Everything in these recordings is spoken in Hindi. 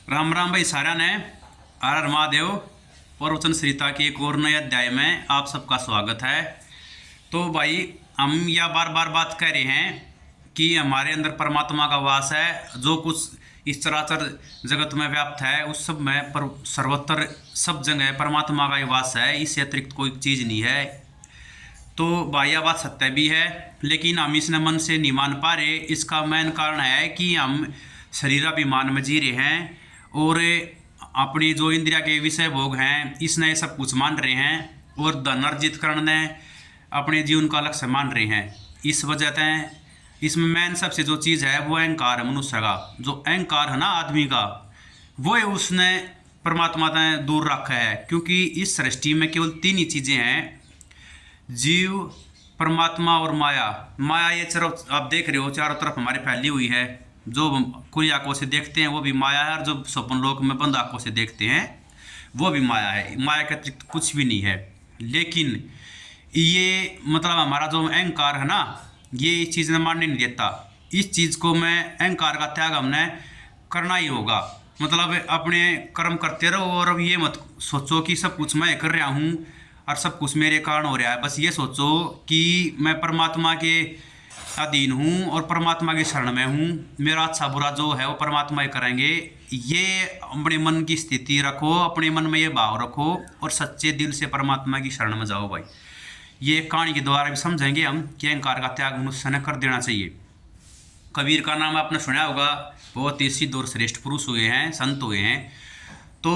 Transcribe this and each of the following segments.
राम राम भाई सारा ने हर हर महादेव प्रवचन सरिता के एक और नए अध्याय में आप सबका स्वागत है। तो भाई हम यह बार बार बात कर रहे हैं कि हमारे अंदर परमात्मा का वास है। जो कुछ इस चराचर जगत में व्याप्त है उस सब में पर सर्वत्र सब जगह परमात्मा का ही वास है, इससे अतिरिक्त कोई चीज़ नहीं है। तो भाई यह बात सत्य भी है, लेकिन हम इसने मन से नहीं मान पा रहे। इसका मेन कारण है कि हम शरीराभिमान में जी रहे हैं और अपनी जो इंद्रिया के विषय भोग हैं इसने सब कुछ मान रहे हैं और धन अर्जित करने अपने जीवन का लक्ष्य मान रहे हैं। इस वजह से इसमें मेन सबसे जो चीज़ है वो अहंकार है। मनुष्य का जो अहंकार है ना आदमी का, वो है उसने परमात्मा से दूर रखा है। क्योंकि इस सृष्टि में केवल तीन ही चीज़ें हैं, जीव, परमात्मा और माया। माया ये तरफ आप देख रहे हो चारों तरफ हमारी फैली हुई है। जो खुली आंखों से देखते हैं वो भी माया है और जो स्वप्न लोक में बंद आंखों से देखते हैं वो भी माया है। माया के अतिरिक्त कुछ भी नहीं है। लेकिन ये मतलब हमारा जो अहंकार है ना, ये इस चीज़ ने मानने नहीं देता। इस चीज़ को मैं अहंकार का त्याग हमने करना ही होगा। मतलब अपने कर्म करते रहो और अब ये मत सोचो कि सब कुछ मैं कर रहा हूँ और सब कुछ मेरे कारण हो रहा है। बस ये सोचो कि मैं परमात्मा के अधीन हूँ और परमात्मा की शरण में हूँ। मेरा अच्छा बुरा जो है वो परमात्मा ही करेंगे। ये अपने मन की स्थिति रखो, अपने मन में ये भाव रखो और सच्चे दिल से परमात्मा की शरण में जाओ भाई। ये कहानी के द्वारा भी समझेंगे हम कि अहंकार का त्याग मनुष्य ने कर देना चाहिए। कबीर का नाम आपने सुना होगा, बहुत ही सिद्ध और श्रेष्ठ पुरुष हुए हैं, संत हुए हैं। तो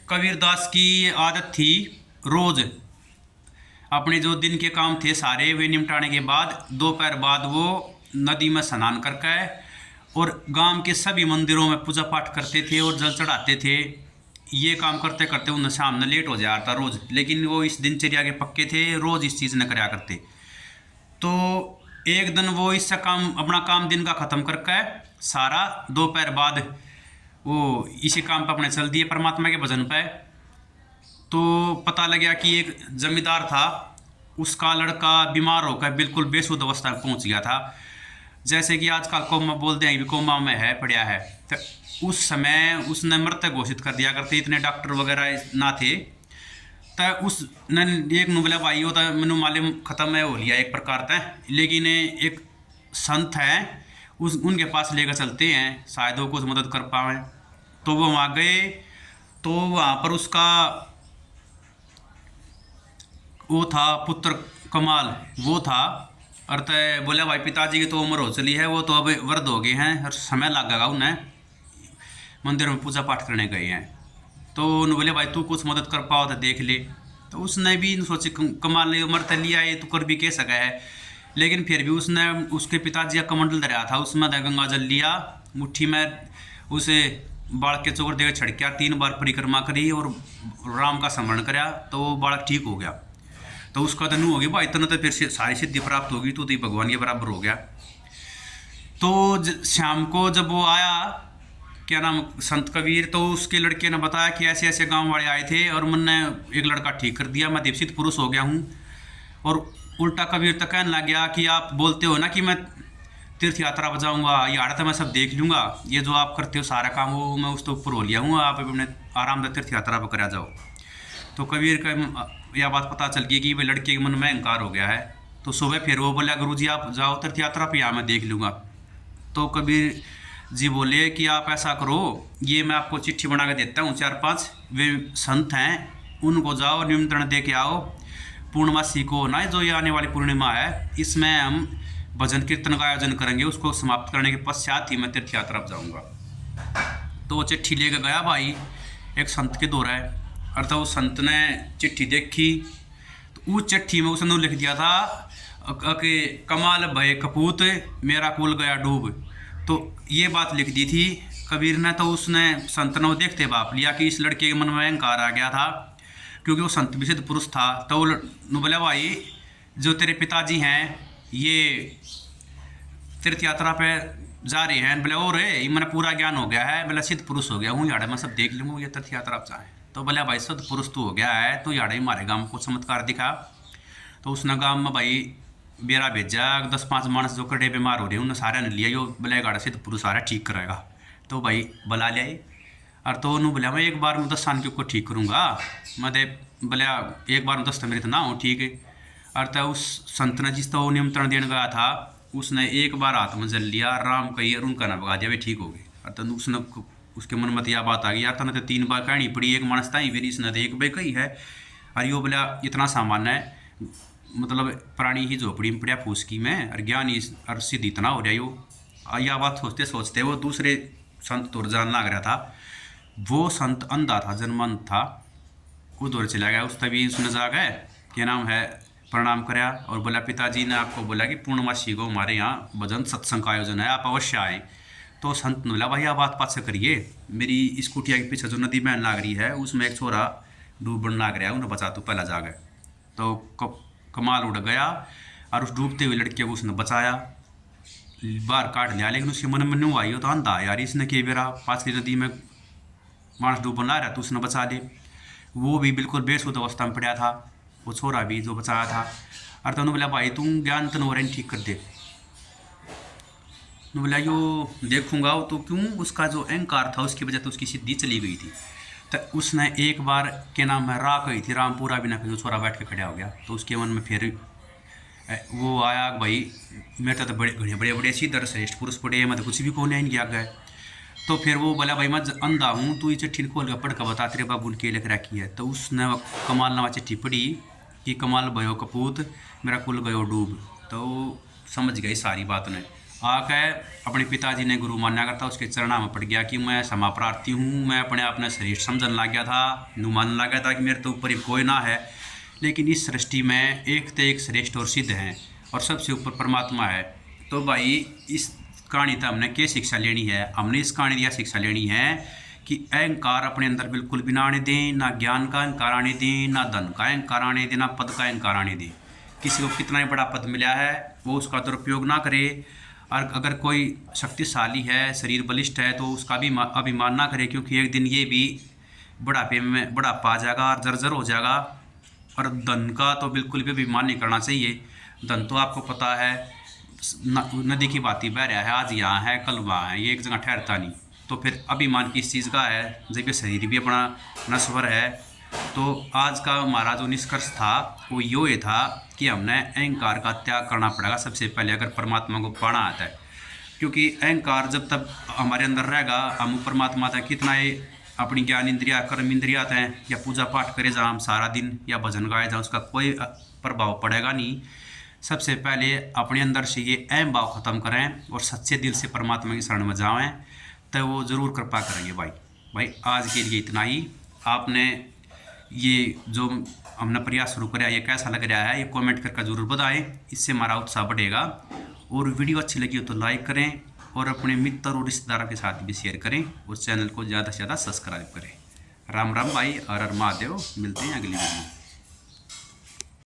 कबीरदास की आदत थी रोज अपने जो दिन के काम थे सारे वे निपटाने के बाद दोपहर बाद वो नदी में स्नान करके और गांव के सभी मंदिरों में पूजा पाठ करते थे और जल चढ़ाते थे। ये काम करते करते उन्हें शाम में लेट हो जाता रोज़, लेकिन वो इस दिनचर्या के पक्के थे, रोज़ इस चीज़ न कराया करते। तो एक दिन वो इससे काम अपना काम दिन का ख़त्म करके सारा दोपहर बाद वो इसी काम पर अपने चल दिए परमात्मा के भजन पे। तो पता लगा कि एक जमींदार था, उसका लड़का बीमार होकर बिल्कुल बेसुध अवस्था में पहुंच गया था। जैसे कि आजकल कोमा बोलते हैं कि कोमा में है पड़ा है। तो उस समय उसने मृत घोषित कर दिया करते, इतने डॉक्टर वगैरह ना थे। तो उसने एक नुबला भाई होता मैनू मालूम ख़त्म है हो लिया एक प्रकार का। लेकिन एक संत है उस उनके पास लेकर चलते हैं, शायद वो कुछ मदद कर पाए। तो वो वहाँ गए तो वहाँ पर उसका वो था पुत्र कमाल वो था। अर्थ बोला भाई पिताजी की तो उम्र हो चली है, वो तो अब वृद्ध हो गए हैं और समय लगेगा उन्हें, मंदिर में पूजा पाठ करने गए हैं। तो उन्होंने बोले भाई तू कुछ मदद कर पाओ तो देख ले। तो उसने भी सोचे कमाल ने उम्र तो लिया ये तो कर भी कह सका है। लेकिन फिर भी उसने उसके पिताजी का कमंडल धरा था, उसमें गंगा जल लिया मुट्ठी में, उसे बालक के चोकर देकर छिड़किया, 3 बार परिक्रमा करी और राम का स्मरण कराया तो वो बालक ठीक हो गया। तो उसका तो नहीं होगी भाई, इतना तो फिर सारी सिद्धि प्राप्त होगी, तो भगवान के बराबर हो गया। तो शाम को जब वो आया क्या नाम संत कबीर, तो उसके लड़के ने बताया कि ऐसे ऐसे गांव वाले आए थे और मैंने एक लड़का ठीक कर दिया, मैं दीक्षित पुरुष हो गया हूँ। और उल्टा कबीर तो कहने लग गया कि आप बोलते हो ना कि मैं तीर्थ यात्रा पर जाऊँगा, ये आड़ा तो मैं सब देख लूँगा, ये जो आप करते हो सारा काम वो मैं उसके ऊपर हो लिया हूँ, आप अपने आराम से तीर्थ यात्रा पर करा जाओ। तो कबीर का यह बात पता चल गई कि भाई लड़के के मन में अहंकार हो गया है। तो सुबह फिर वो बोला गुरुजी आप जाओ तीर्थ यात्रा पे, यहाँ मैं देख लूँगा। तो कबीर जी बोले कि आप ऐसा करो, ये मैं आपको चिट्ठी बना के देता हूँ, 4-5 वे संत हैं उनको जाओ निमंत्रण दे के आओ। पूर्णमासी को ना जो ये आने वाली पूर्णिमा है इसमें हम भजन कीर्तन का आयोजन करेंगे, उसको समाप्त करने के पश्चात ही मैं तीर्थ यात्रा पर जाऊँगा। तो वो चिट्ठी लेकर गया भाई एक संत के दौरा है। अर्थात उस संत ने चिट्ठी देखी तो उस चिट्ठी में उसने लिख दिया था कि कमाल भय कपूत मेरा कुल गया डूब। तो ये बात लिख दी थी कबीर ने। तो उसने संत ने वो देखते बाप लिया कि इस लड़के के मन में अहंकार आ गया था, क्योंकि वो संत विशुद्ध पुरुष था। तो वो बोला भाई जो तेरे पिताजी हैं ये तीर्थ यात्रा पे जा रहे हैं, बोले और ये मैंने पूरा ज्ञान हो गया है, बोला सिद्ध पुरुष हो गया हूँ, यार मैं सब देख लूँगा, ये तीर्थ यात्रा पर जाए। तो बोला भाई सिद्ध पुरुष तो हो गया है तो यार ही हमारे गाँव को चमत्कार दिखा। तो उसने गाँव में भाई बेरा भेजा, 10-5 मानस जो कड़े बीमार हो रहे हैं उन्हें सारे ने लिया, यो बोले गाड़ा सिद्ध पुरुष सारा ठीक कराएगा। तो भाई बुला लिया और तो उन्होंने बोला मैं एक बार में 10 साल के को ठीक करूँगा। मैं बोला एक बार में 10 तो मेरे तो ना हो ठीक है। और तो उस संत ने जिस तो निमंत्रण देने गया था उसने एक बार हाथ में जल लिया, राम कही और उनका ना भगा दिया, वे ठीक हो गए। और तो उसने उसके मन में यह बात आ गई यार तने तो 3 बार कहनी पड़ी, एक मानस ताई फिर इसने तो एक बार कही है। और यो बोला इतना सामान्य है, मतलब प्राणी ही झोपड़ी में पड़ा फूसकी में और ज्ञानी और सिद्ध इतना हो रहा यो। यह बात सोचते सोचते वो दूसरे संत तो जान लग रहा था। वो संत अंधा था, जन्मंत था, वो दौर चला गया। उस तभी उसने जागा क्या नाम है प्रणाम कराया और बोला पिताजी ने आपको बोला कि पूर्णमासी को हमारे यहाँ भजन सत्संग का आयोजन है, आप अवश्य आए। तो संत ने बोला भाई आप बात पास से करिए, मेरी इस कुटिया के पीछे जो नदी बहन लाग रही है उसमें एक छोरा डूबन लाग रहा है, उन्हें बचा, तो पहला जागा। तो कमाल उड़ गया और उस डूबते हुए लड़के को उसने बचाया, बाहर काट लिया। लेकिन उसके मन में नहीं आई हो तो अंधा यार इसने के बेरा पास की नदी में मानस डूबन ला रहा तो उसने बचा ले। वो भी बिल्कुल बेसुध अवस्था में पड़ा था, वो छोरा भी जो बचाया था। और तो बोला भाई तुम ज्ञान तन हो रहे ठीक कर दे। बोला यो देखूंगा तो क्यों, उसका जो अहंकार था उसकी वजह तो उसकी सिद्धि चली गई थी। तो उसने एक बार के नाम है राह कही थी, राम पूरा भी ना कही, छोरा बैठ के खड़ा हो गया। तो उसके मन में फिर वो आया भाई मेरे तो बड़े बड़े बड़े सीधर श्रेष्ठ पुरुष पड़े, मैं तो कुछ भी कौन नहीं गया गए। तो फिर वो बोला भाई मैं अंधा हूँ, तू ये चिट्ठी खोल कर पढ़ कर बता तेरे बाबू ने के लिख रखी है। तो उसने कमाल नामा चिट्ठी पढ़ी कि कमाल भयो कपूत मेरा कुल गयो डूब। तो समझ गई सारी बात ने, आके अपने पिताजी ने गुरु मान्या करता उसके चरणा में पड़ गया कि मैं क्षमा प्रार्थी हूँ। मैं अपने आप ने श्रेष्ठ समझने लग गया था, नू मानने लग गया था कि मेरे तो ऊपर ही कोई ना है, लेकिन इस सृष्टि में एक तो एक श्रेष्ठ और सिद्ध हैं और सबसे ऊपर परमात्मा है। तो भाई इस कहानी तो हमने क्या शिक्षा लेनी है, हमने इस कहानी यह शिक्षा लेनी है कि अहंकार अपने अंदर बिल्कुल भी ना आने दें, ना ज्ञान का अहंकार आने दें, ना धन का अहंकार आने दें, ना पद का अहंकार आने दें। किसी को कितना ही बड़ा पद मिला है वो उसका दुरुपयोग ना करे, और अगर कोई शक्तिशाली है, शरीर बलिष्ठ है, तो उसका भी अभिमान ना करे, क्योंकि एक दिन ये भी बुढ़ापे में बुढ़ापा आ जाएगा और जर्जर हो जाएगा। और धन का तो बिल्कुल भी अभिमान नहीं करना चाहिए। धन तो आपको पता है नदी की बाती बह रहा है, आज यहाँ है कल वहाँ है, ये एक जगह ठहरता नहीं। तो फिर अभिमान किस चीज़ का है जब ये शरीर भी अपना नश्वर है। तो आज का हमारा जो निष्कर्ष था वो ये था कि हमने अहंकार का त्याग करना पड़ेगा सबसे पहले, अगर परमात्मा को पाना आता है। क्योंकि अहंकार जब तक हमारे अंदर रहेगा, हम परमात्मा तक कितना ही अपनी ज्ञान इंद्रिया कर्म इंद्रिया हैं या पूजा पाठ करे जहाँ हम सारा दिन या भजन गाए जहाँ उसका कोई प्रभाव पड़ेगा नहीं। सबसे पहले अपने अंदर से ये अहम भाव ख़त्म करें और सच्चे दिल से परमात्मा की शरण में जाएं, तो वो ज़रूर कृपा करेंगे। भाई आज के लिए इतना ही। आपने ये जो हमने प्रयास शुरू कराया ये कैसा लग रहा है ये कमेंट करके ज़रूर बताएं, इससे हमारा उत्साह बढ़ेगा। और वीडियो अच्छी लगी हो तो लाइक करें और अपने मित्र और रिश्तेदारों के साथ भी शेयर करें और चैनल को ज़्यादा से ज़्यादा सब्सक्राइब करें। राम राम भाई, हर हर महादेव। मिलते हैं अगली वीडियो में।